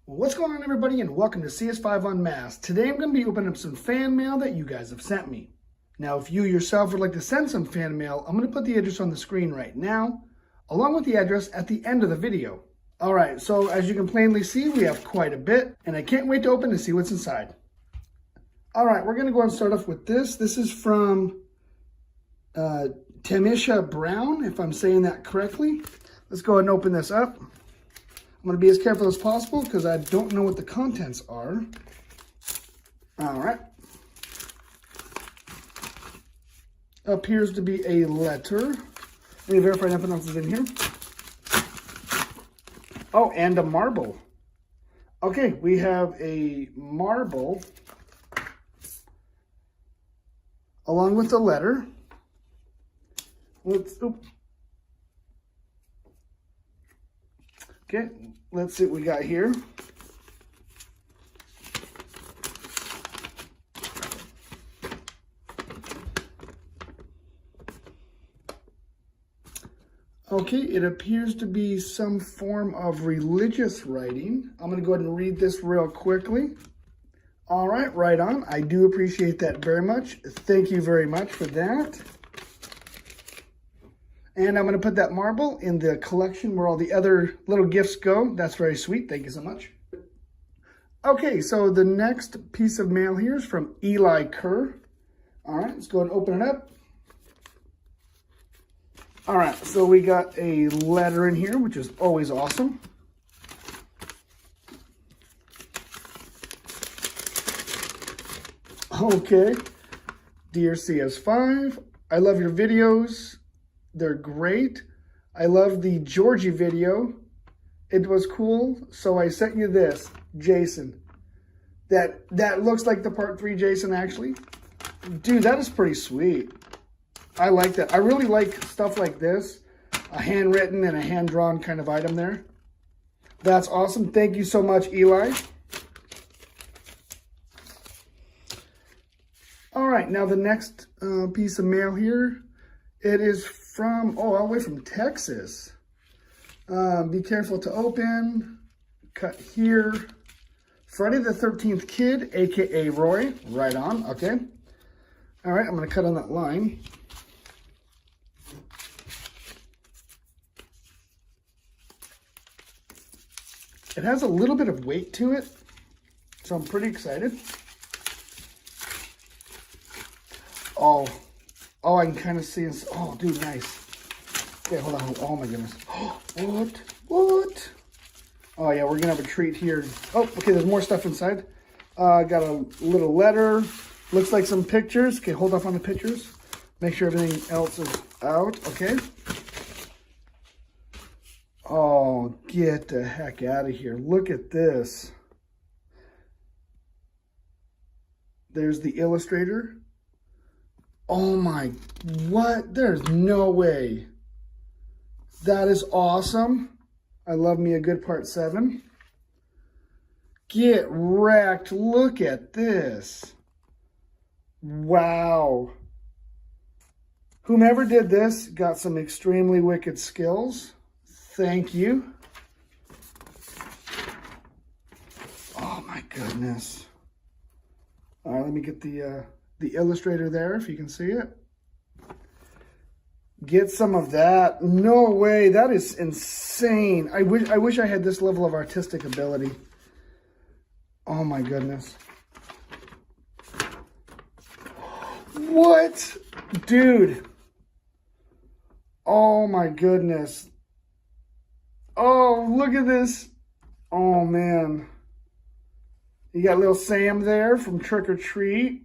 What's going on, everybody, and welcome to CS5 Unmasked. Today I'm going to be opening up some fan mail that you guys have sent me. Now, if you yourself would like to send some fan mail, I'm going to put the address on the screen right now, along with the address at the end of the video. Alright, so as you can plainly see, we have quite a bit, and I can't wait to open and see what's inside. Alright, we're going to go and start off with this. This is from Tamisha Brown, if I'm saying that correctly. Let's go ahead and open this up. I'm going to be as careful as possible because I don't know what the contents are. All right. Appears to be a letter. Let me verify nothing else is in here. Oh, and a marble. Okay, we have a marble along with the letter. Okay, let's see what we got here. Okay, it appears to be some form of religious writing. I'm going to go ahead and read this real quickly. All right, right on. I do appreciate that very much. Thank you very much for that. And I'm going to put that marble in the collection where all the other little gifts go. That's very sweet. Thank you so much. Okay, so the next piece of mail here is from Eli Kerr. All right, let's go and open it up. All right, so we got a letter in here, which is always awesome. Okay, dear CS5, I love your videos. They're great. I love the Georgie video. It was cool, so I sent you this, Jason. That looks like the part 3 Jason, actually. Dude, that is pretty sweet. I like that. I really like stuff like this. A handwritten and a hand-drawn kind of item there. That's awesome. Thank you so much, Eli. All right, now the next piece of mail here. It is from, all the way from Texas. Be careful to open. Cut here. Friday the 13th Kid, a.k.a. Roy. Right on, okay. All right, I'm going to cut on that line. It has a little bit of weight to it, so I'm pretty excited. Oh, I can kind of see. Oh, dude, nice. Okay, hold on. Oh, my goodness. What? Oh, yeah, we're going to have a treat here. Oh, okay, there's more stuff inside. Got a little letter. Looks like some pictures. Okay, hold off on the pictures. Make sure everything else is out. Okay. Oh, get the heck out of here. Look at this. There's the illustrator. Oh my, what? There's no way. That is awesome. I love me a good part 7. Get wrecked. Look at this. Wow. Whomever did this got some extremely wicked skills. Thank you. Oh my goodness. All right, let me get the illustrator there, if you can see it. Get some of that. No way, that is insane. I wish I had this level of artistic ability. Oh my goodness. What? Dude. Oh my goodness. Oh, look at this. Oh man. You got little Sam there from Trick or Treat.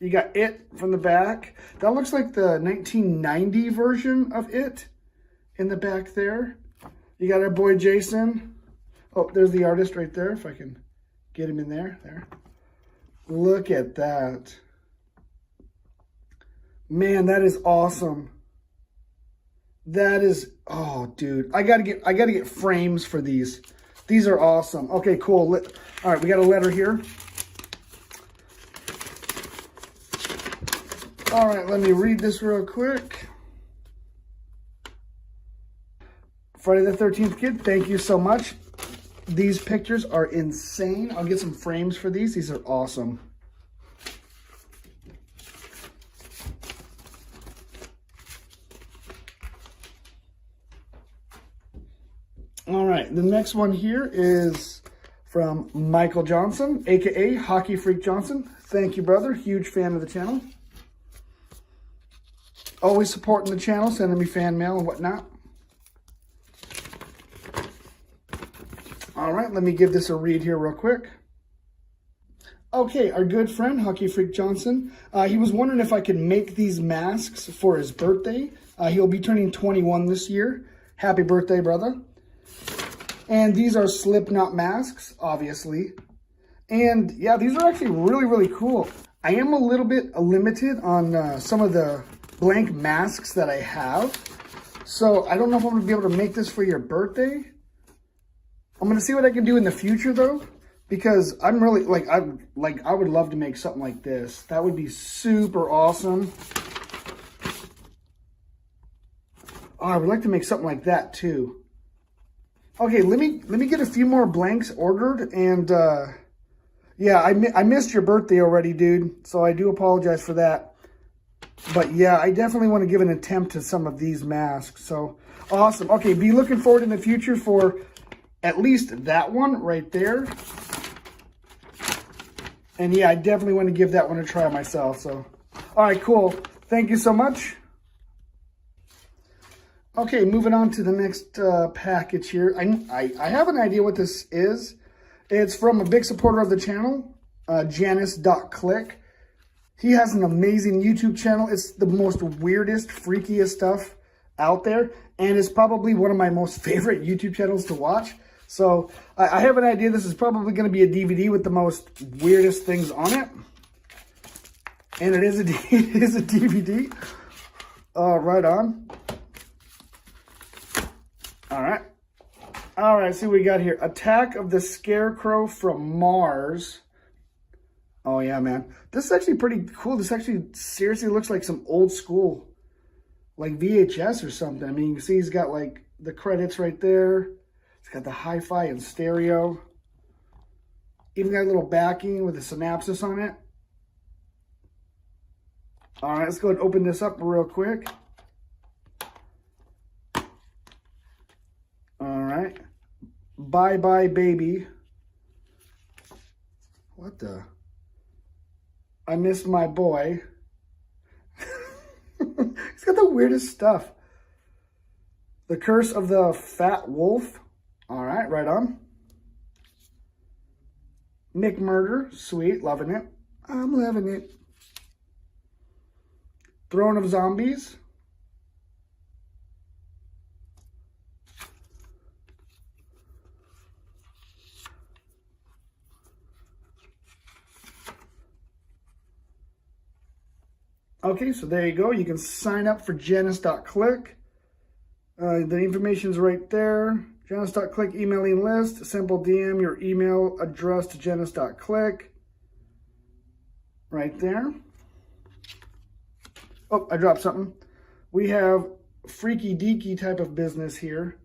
You got It from the back. That looks like the 1990 version of It in the back there. You got our boy Jason. Oh, there's the artist right there, if I can get him in there. There. Look at that. Man, that is awesome. That is, oh, dude. I gotta get frames for these. These are awesome. Okay, cool. All right, we got a letter here. All right, let me read this real quick. Friday the 13th Kid, thank you so much. These pictures are insane. I'll get some frames for these. These are awesome. All right, the next one here is from Michael Johnson, aka Hockey Freak Johnson. Thank you, brother. Huge fan of the channel. Always supporting the channel, sending me fan mail and whatnot. All right, let me give this a read here real quick. Okay, our good friend, Hockey Freak Johnson, he was wondering if I could make these masks for his birthday. He'll be turning 21 this year. Happy birthday, brother. And these are Slipknot masks, obviously. And yeah, these are actually really, really cool. I am a little bit limited on some of the blank masks that I have. So I don't know if I'm going to be able to make this for your birthday. I'm going to see what I can do in the future, though. Because I'm really, I would love to make something like this. That would be super awesome. Oh, I would like to make something like that, too. Okay, let me get a few more blanks ordered, and yeah, I missed your birthday already, dude, so I do apologize for that. But yeah, I definitely want to give an attempt to some of these masks, so awesome. Okay, be looking forward in the future for at least that one right there. And yeah, I definitely want to give that one a try myself, so. All right, cool. Thank you so much. Okay, moving on to the next package here. I have an idea what this is. It's from a big supporter of the channel, Janice.click. He has an amazing YouTube channel. It's the most weirdest, freakiest stuff out there. And it's probably one of my most favorite YouTube channels to watch. So I have an idea this is probably going to be a DVD with the most weirdest things on it. And it is a DVD. Right on. All right, see what we got here. Attack of the Scarecrow from Mars. Oh, yeah, man. This is actually pretty cool. This actually seriously looks like some old school, like VHS or something. I mean, you can see he's got, like, the credits right there. He's got the hi-fi and stereo. Even got a little backing with a synopsis on it. All right, let's go ahead and open this up real quick. Bye Bye Baby. What the? I miss my boy. He's got the weirdest stuff. The Curse of the Fat Wolf. All right, right on. McMurder. Sweet, loving it. I'm loving it. Throne of Zombies. Okay, so there you go. You can sign up for Janice.click. The information's right there. Janice.click emailing list. Simple DM your email address to Janice.click. Right there. Oh, I dropped something. We have freaky deaky type of business here.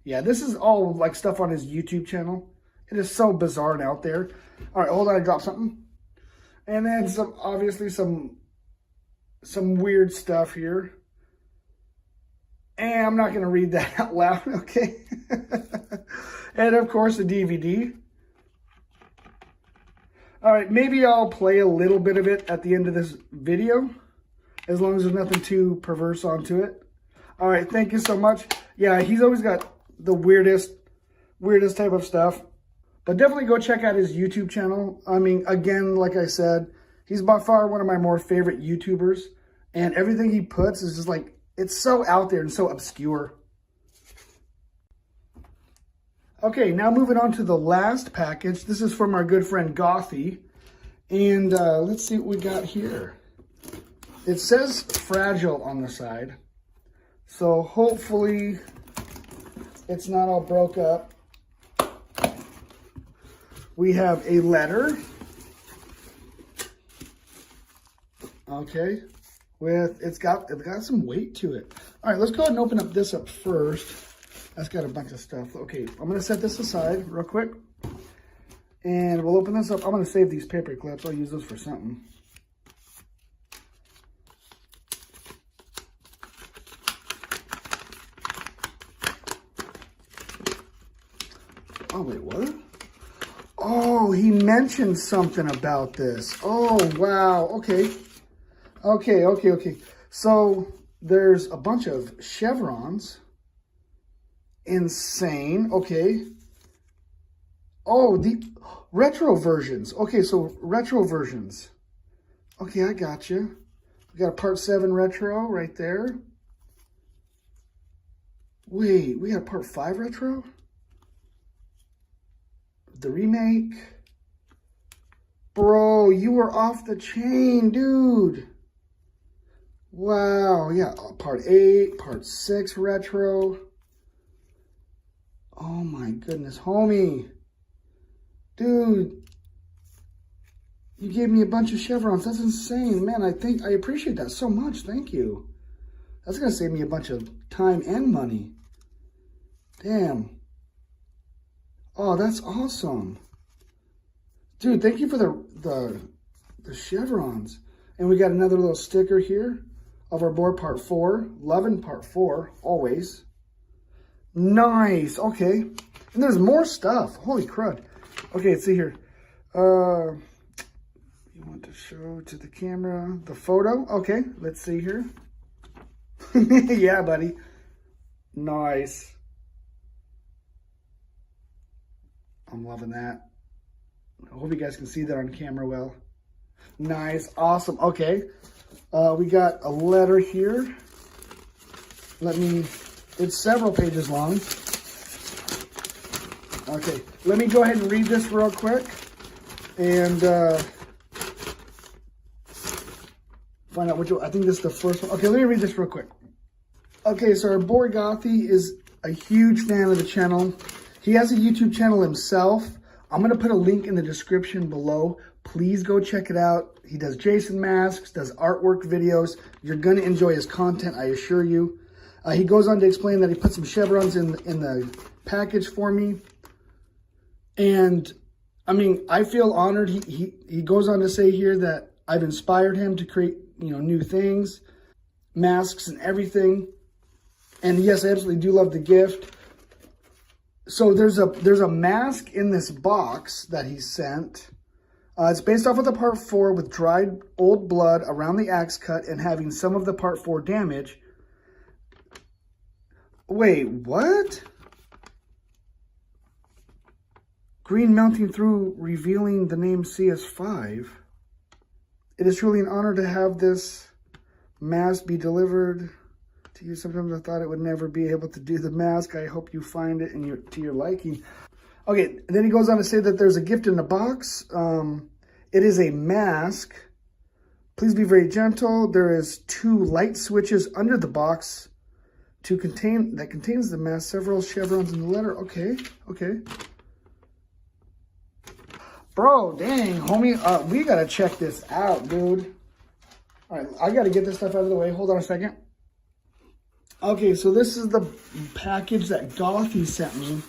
Yeah, this is all like stuff on his YouTube channel. It is so bizarre and out there. All right, hold on, I dropped something. And then obviously some weird stuff here. And I'm not going to read that out loud, okay? And of course, the DVD. All right, maybe I'll play a little bit of it at the end of this video, as long as there's nothing too perverse onto it. All right, thank you so much. Yeah, he's always got the weirdest type of stuff. But definitely go check out his YouTube channel. I mean, again, like I said, he's by far one of my more favorite YouTubers, and everything he puts is just like, it's so out there and so obscure. Okay, now moving on to the last package. This is from our good friend Gothy, and let's see what we got here. It says fragile on the side, so hopefully it's not all broke up. We have a letter. Okay, it's got some weight to it. All right, let's go ahead and open up this up first. That's got a bunch of stuff. Okay, I'm gonna set this aside real quick. And we'll open this up. I'm gonna save these paper clips. I'll use those for something. Oh, wait, what? Oh, he mentioned something about this. Oh, wow. Okay. Okay. So there's a bunch of chevrons. Insane. Okay. Oh, the retro versions. Okay, so retro versions. Okay, I got you. We got a part 7 retro right there. Wait, we got part 5 retro? The remake. Bro, you were off the chain, dude. Wow, yeah, part 8, part 6 retro. Oh my goodness, homie. Dude, you gave me a bunch of chevrons. That's insane, man. I appreciate that so much. Thank you. That's gonna save me a bunch of time and money. Damn. Oh, that's awesome. Dude, thank you for the chevrons. And we got another little sticker here of our board part 4. Loving part 4, always. Nice, okay. And there's more stuff. Holy crud. Okay, let's see here. You want to show to the camera the photo? Okay, let's see here. Yeah, buddy. Nice. I'm loving that. I hope you guys can see that on camera well. Nice, awesome. Okay, we got a letter here. It's several pages long. Okay, let me go ahead and read this real quick and find out which one. I think this is the first one. Okay, let me read this real quick. Okay, so our boy Gothy is a huge fan of the channel. He has a YouTube channel himself. I'm going to put a link in the description below. Please go check it out. He does Jason masks, does artwork videos. You're going to enjoy his content, I assure you. He goes on to explain that he put some chevrons in the package for me. And, I mean, I feel honored. He goes on to say here that I've inspired him to create, new things, masks and everything. And yes, I absolutely do love the gift. So there's a mask in this box that he sent. It's based off of the part 4 with dried old blood around the axe cut and having some of the part 4 damage. Wait, what? Green melting through, revealing the name CS5. It is truly an honor to have this mask be delivered to you. Sometimes I thought it would never be able to do the mask. I hope you find it to your liking. Okay, and then he goes on to say that there's a gift in the box. It is a mask. Please be very gentle. There is 2 light switches under the box that contains the mask. Several chevrons in the letter. Okay. Bro, dang, homie. We gotta check this out, dude. All right, I gotta get this stuff out of the way. Hold on a second. Okay, so this is the package that Gothy sent me.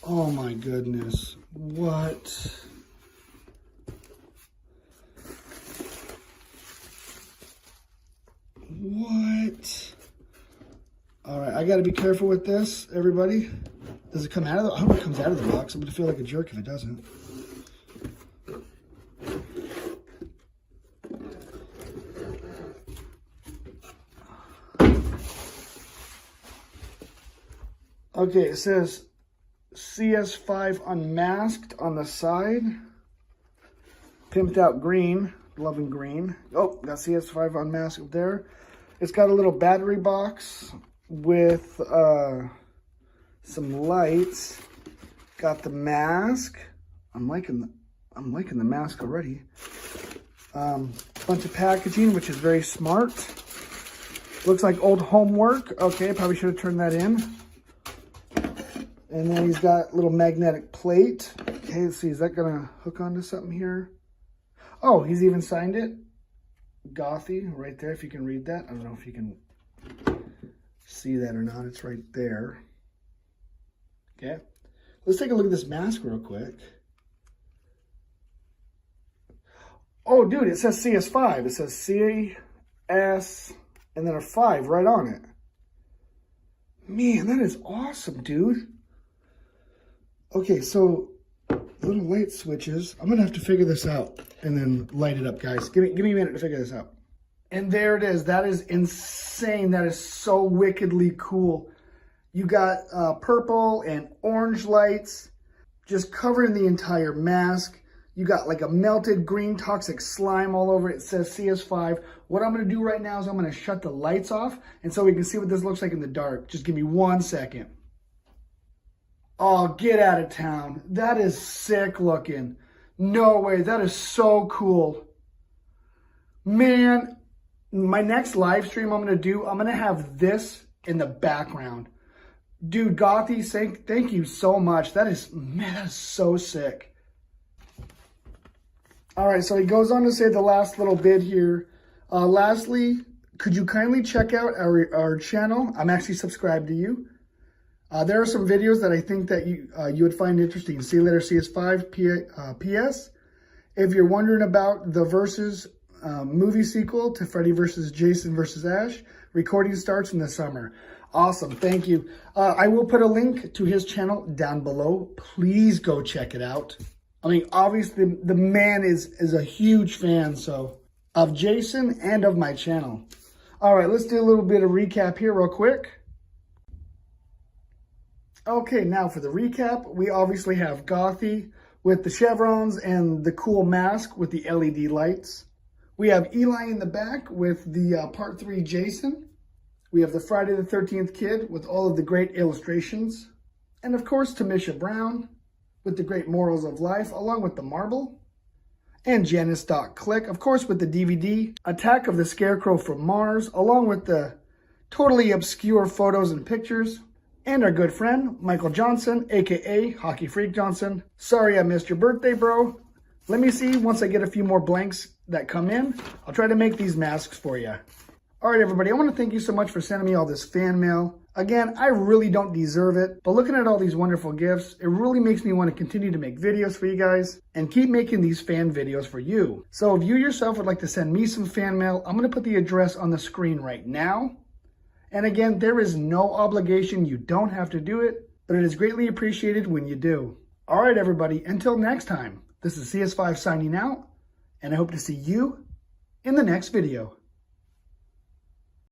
Oh my goodness. What? What? All right, I got to be careful with this, everybody. Does it come out of I hope it comes out of the box. I'm going to feel like a jerk if it doesn't. Okay, it says CS5 Unmasked on the side. Pimped out green. Loving green. Oh, got CS5 Unmasked up there. It's got a little battery box with some lights. Got the mask. I'm liking the mask already. Bunch of packaging, which is very smart. Looks like old homework. Okay, probably should have turned that in. And then he's got a little magnetic plate. Okay, let's see, is that gonna hook onto something here? Oh, he's even signed it. Gothy, right there, if you can read that. I don't know if you can see that or not. It's right there. Okay. Let's take a look at this mask real quick. Oh, dude, it says CS5. It says CS and then a 5 right on it. Man, that is awesome, dude. Okay, so little light switches. I'm going to have to figure this out and then light it up, guys. Give me a minute to figure this out. And there it is. That is insane. That is so wickedly cool. You got purple and orange lights just covering the entire mask. You got like a melted green toxic slime all over it. It says CS5. What I'm going to do right now is I'm going to shut the lights off and so we can see what this looks like in the dark. Just give me 1 second. Oh, get out of town. That is sick looking. No way. That is so cool. Man, my next live stream I'm going to have this in the background. Dude, Gothy, thank you so much. That is so sick. All right, so he goes on to say the last little bit here. Lastly, could you kindly check out our channel? I'm actually subscribed to you. There are some videos that I think that you would find interesting. See you later, CS5 PS. If you're wondering about the Versus movie sequel to Freddy vs. Jason vs. Ash, recording starts in the summer. Awesome, thank you. I will put a link to his channel down below. Please go check it out. I mean, obviously, the man is a huge fan, so, of Jason and of my channel. All right, let's do a little bit of recap here real quick. Okay, now for the recap, we obviously have Gothy with the chevrons and the cool mask with the LED lights. We have Eli in the back with the Part 3 Jason. We have the Friday the 13th Kid with all of the great illustrations. And of course, Tamisha Brown with the great morals of life, along with the marble. And Janice.Click, of course, with the DVD, Attack of the Scarecrow from Mars, along with the totally obscure photos and pictures. And our good friend, Michael Johnson, aka Hockey Freak Johnson. Sorry I missed your birthday, bro. Let me see, once I get a few more blanks that come in, I'll try to make these masks for you. All right, everybody, I want to thank you so much for sending me all this fan mail. Again, I really don't deserve it, but looking at all these wonderful gifts, it really makes me want to continue to make videos for you guys and keep making these fan videos for you. So if you yourself would like to send me some fan mail, I'm going to put the address on the screen right now. And again, there is no obligation. You don't have to do it, but it is greatly appreciated when you do. All right, everybody, until next time, this is CS5 signing out, and I hope to see you in the next video.